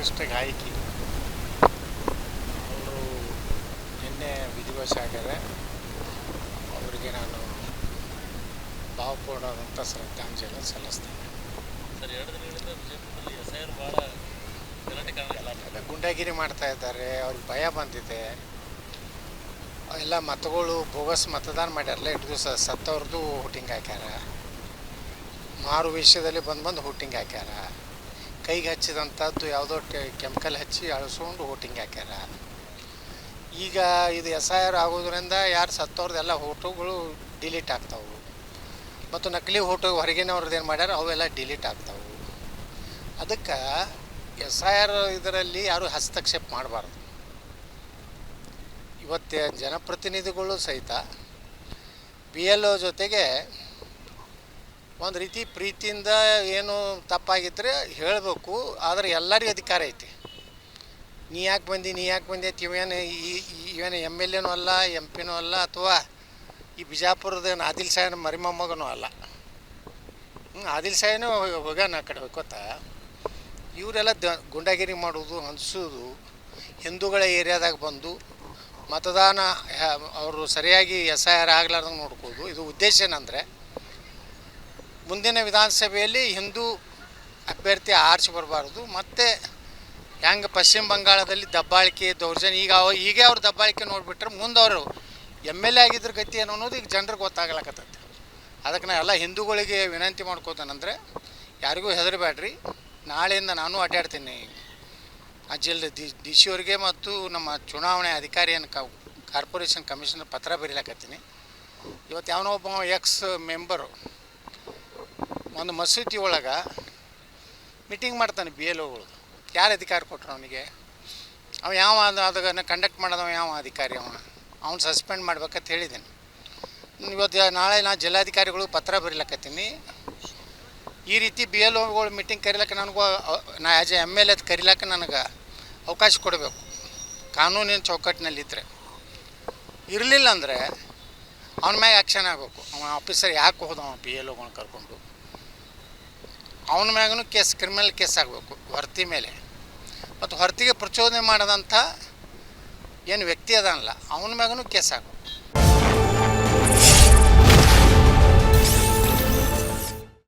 ಶ್ರೇಷ್ಠ ಗಾಯಕಿ. ಅವರು ನಿನ್ನೆ ವಿಧಿವಶ ಆಗ್ಯಾರ. ಅವರಿಗೆ ನಾನು ಭಾವಪೂರ್ಣವಾದಂಥ ಶ್ರದ್ಧಾಂಜಲಿ ಸಲ್ಲಿಸ್ತೇನೆ. ಸರ್, 2 ದಿನಗಳಿಂದ ವಿಜಯಪುರದಲ್ಲಿ ಎಸ್ಐಆರ್ ಭಾಳ ಗಲಾಟೆ ಕಾರಣ ಗುಂಡಾಗಿರಿ ಮಾಡ್ತಾ ಇದ್ದಾರೆ. ಅವ್ರಿಗೆ ಭಯ ಬಂದಿದೆ. ಎಲ್ಲ ಮತಗಳು ಬೋಗಸ್ ಮತದಾನ ಮಾಡ್ಯಾರಲ್ಲ, 2 ದಿವಸ ಸತ್ತವ್ರದ್ದು ಹುಟ್ಟಿಂಗ್ ಹಾಕ್ಯಾರ. ಮಾರು ವಿಷಯದಲ್ಲಿ ಬಂದು ಹುಟ್ಟಿಂಗ್ ಹಾಕ್ಯಾರ. ಕೈಗೆ ಹಚ್ಚಿದಂಥದ್ದು ಯಾವುದೋ ಕೆಮಿಕಲ್ ಹಚ್ಚಿ ಅಳಿಸ್ಕೊಂಡು ವೋಟಿಂಗ್ ಹಾಕ್ಯಾರ. ಈಗ ಇದು SIR ಆಗೋದ್ರಿಂದ ಯಾರು ಸತ್ತವ್ರದ್ದೆಲ್ಲ ಫೋಟೋಗಳು ಡಿಲೀಟ್ ಆಗ್ತಾವೆ. ಮತ್ತು ನಕಲಿ ಫೋಟೋ ಹೊರಗಿನವ್ರದ್ದು ಏನು ಮಾಡ್ಯಾರ ಅವೆಲ್ಲ ಡಿಲೀಟ್ ಆಗ್ತಾವೆ. ಅದಕ್ಕೆ SIR ಇದರಲ್ಲಿ ಯಾರು ಹಸ್ತಕ್ಷೇಪ ಮಾಡಬಾರ್ದು. ಇವತ್ತು ಜನಪ್ರತಿನಿಧಿಗಳು ಸಹಿತ BLO ಜೊತೆಗೆ ಒಂದು ರೀತಿ ಪ್ರೀತಿಯಿಂದ ಏನು ತಪ್ಪಾಗಿದ್ದರೆ ಹೇಳಬೇಕು. ಆದರೆ ಎಲ್ಲರಿಗೂ ಅಧಿಕಾರ ಐತಿ. ನೀ ಯಾಕೆ ಬಂದಿ ಅಂತ ಇವೇನು MLA ಅಲ್ಲ, MP ಅಲ್ಲ, ಅಥವಾ ಈ ಬಿಜಾಪುರದ ಆದಿಲ್ ಸಾಯನ ಮರಿಮೊಮ್ಮಗನೂ ಅಲ್ಲ. ಆದಿಲ್ ಸಾಯನೂ ಹೋಗ್ಯಾನ ಆ ಕಡೆ ಹೋಗ್ಕೋತಾ. ಇವರೆಲ್ಲ ಗುಂಡಾಗಿರಿ ಮಾಡೋದು, ಹಂಚೋದು, ಹಿಂದೂಗಳ ಏರಿಯಾದಾಗ ಬಂದು ಮತದಾನ ಅವರು ಸರಿಯಾಗಿ SIR ಆಗ್ಲಾರ್ದಂಗೆ ನೋಡ್ಕೋದು. ಇದು ಉದ್ದೇಶ ಏನಂದರೆ ಮುಂದಿನ ವಿಧಾನಸಭೆಯಲ್ಲಿ ಹಿಂದೂ ಅಭ್ಯರ್ಥಿ ಆರಿಸಿ ಬರಬಾರ್ದು. ಮತ್ತು ಹೆಂಗೆ ಪಶ್ಚಿಮ ಬಂಗಾಳದಲ್ಲಿ ದಬ್ಬಾಳಿಕೆ ದೌರ್ಜನ್ಯ ಈಗ ಅವ್ರು ದಬ್ಬಾಳಿಕೆ ನೋಡಿಬಿಟ್ರೆ ಮುಂದೆ ಅವರು MLA ಆಗಿದ್ರ ಗತಿ ಏನು ಅನ್ನೋದು ಈಗ ಜನರಿಗೆ ಗೊತ್ತಾಗಲಕತ್ತೈತೆ. ಅದಕ್ಕೆ ನಾ ಎಲ್ಲ ಹಿಂದೂಗಳಿಗೆ ವಿನಂತಿ ಮಾಡ್ಕೋತಾನಂದರೆ ಯಾರಿಗೂ ಹೆದರಬೇಡ್ರಿ. ನಾಳೆಯಿಂದ ನಾನು ಅಡ್ಡಾಡ್ತೀನಿ ಆ ಜಿಲ್ಲೆ DC ಅವರಿಗೆ ಮತ್ತು ನಮ್ಮ ಚುನಾವಣೆ ಅಧಿಕಾರಿಯನ್ನು ಕಾರ್ಪೊರೇಷನ್ ಕಮಿಷನರ್ ಪತ್ರ ಬರೀಲಕತ್ತೀನಿ. ಇವತ್ತು ಯಾವನೋ ಒಬ್ಬ ಮೆಂಬರು ಒಂದು ಮಸೂತಿ ಒಳಗೆ ಮೀಟಿಂಗ್ ಮಾಡ್ತಾನೆ. BLOಗಳು ಯಾರು ಅಧಿಕಾರ ಕೊಟ್ಟರು ಅವನಿಗೆ? ಯಾವ ಅದನ್ನು ಕಂಡಕ್ಟ್ ಮಾಡೋದವ ಯಾವ ಅಧಿಕಾರಿ? ಅವ್ನು ಸಸ್ಪೆಂಡ್ ಮಾಡ್ಬೇಕಂತ ಹೇಳಿದ್ದೀನಿ. ಇವತ್ತು ನಾಳೆ ನಾನು ಜಿಲ್ಲಾಧಿಕಾರಿಗಳು ಪತ್ರ ಬರೀಲಕತ್ತೀನಿ. ಈ ರೀತಿ BLOಗಳು ಮೀಟಿಂಗ್ ಕರೀಲಕ್ಕೆ ನನಗೂ ನಾ ಆ್ಯಸ್ ಎ MLA ಕರೀಲಕ್ಕೆ ನನಗೆ ಅವಕಾಶ ಕೊಡಬೇಕು, ಕಾನೂನಿನ ಚೌಕಟ್ಟಿನಲ್ಲಿದ್ದರೆ. ಇರಲಿಲ್ಲ ಅಂದರೆ ಅವನ ಮ್ಯಾಗೆ ಆ್ಯಕ್ಷನ್ ಆಗಬೇಕು. ಅವನ ಆಫೀಸರ್ ಯಾಕೆ ಹೋದವ BLOಗಳನ್ನ ಕರ್ಕೊಂಡು ಅವನ ಮ್ಯಾಗೂ ಕ್ರಿಮಿನಲ್ ಕೇಸ್ ಆಗಬೇಕು ಹೊರತಿ ಮೇಲೆ. ಮತ್ತು ಹೊರತಿಗೆ ಪ್ರಚೋದನೆ ಮಾಡೋದಂಥ ಏನು ವ್ಯಕ್ತಿ ಅದನ್ನಲ್ಲ ಅವನ ಮ್ಯಾಗೂ ಕೇಸ್ ಆಗಬೇಕು.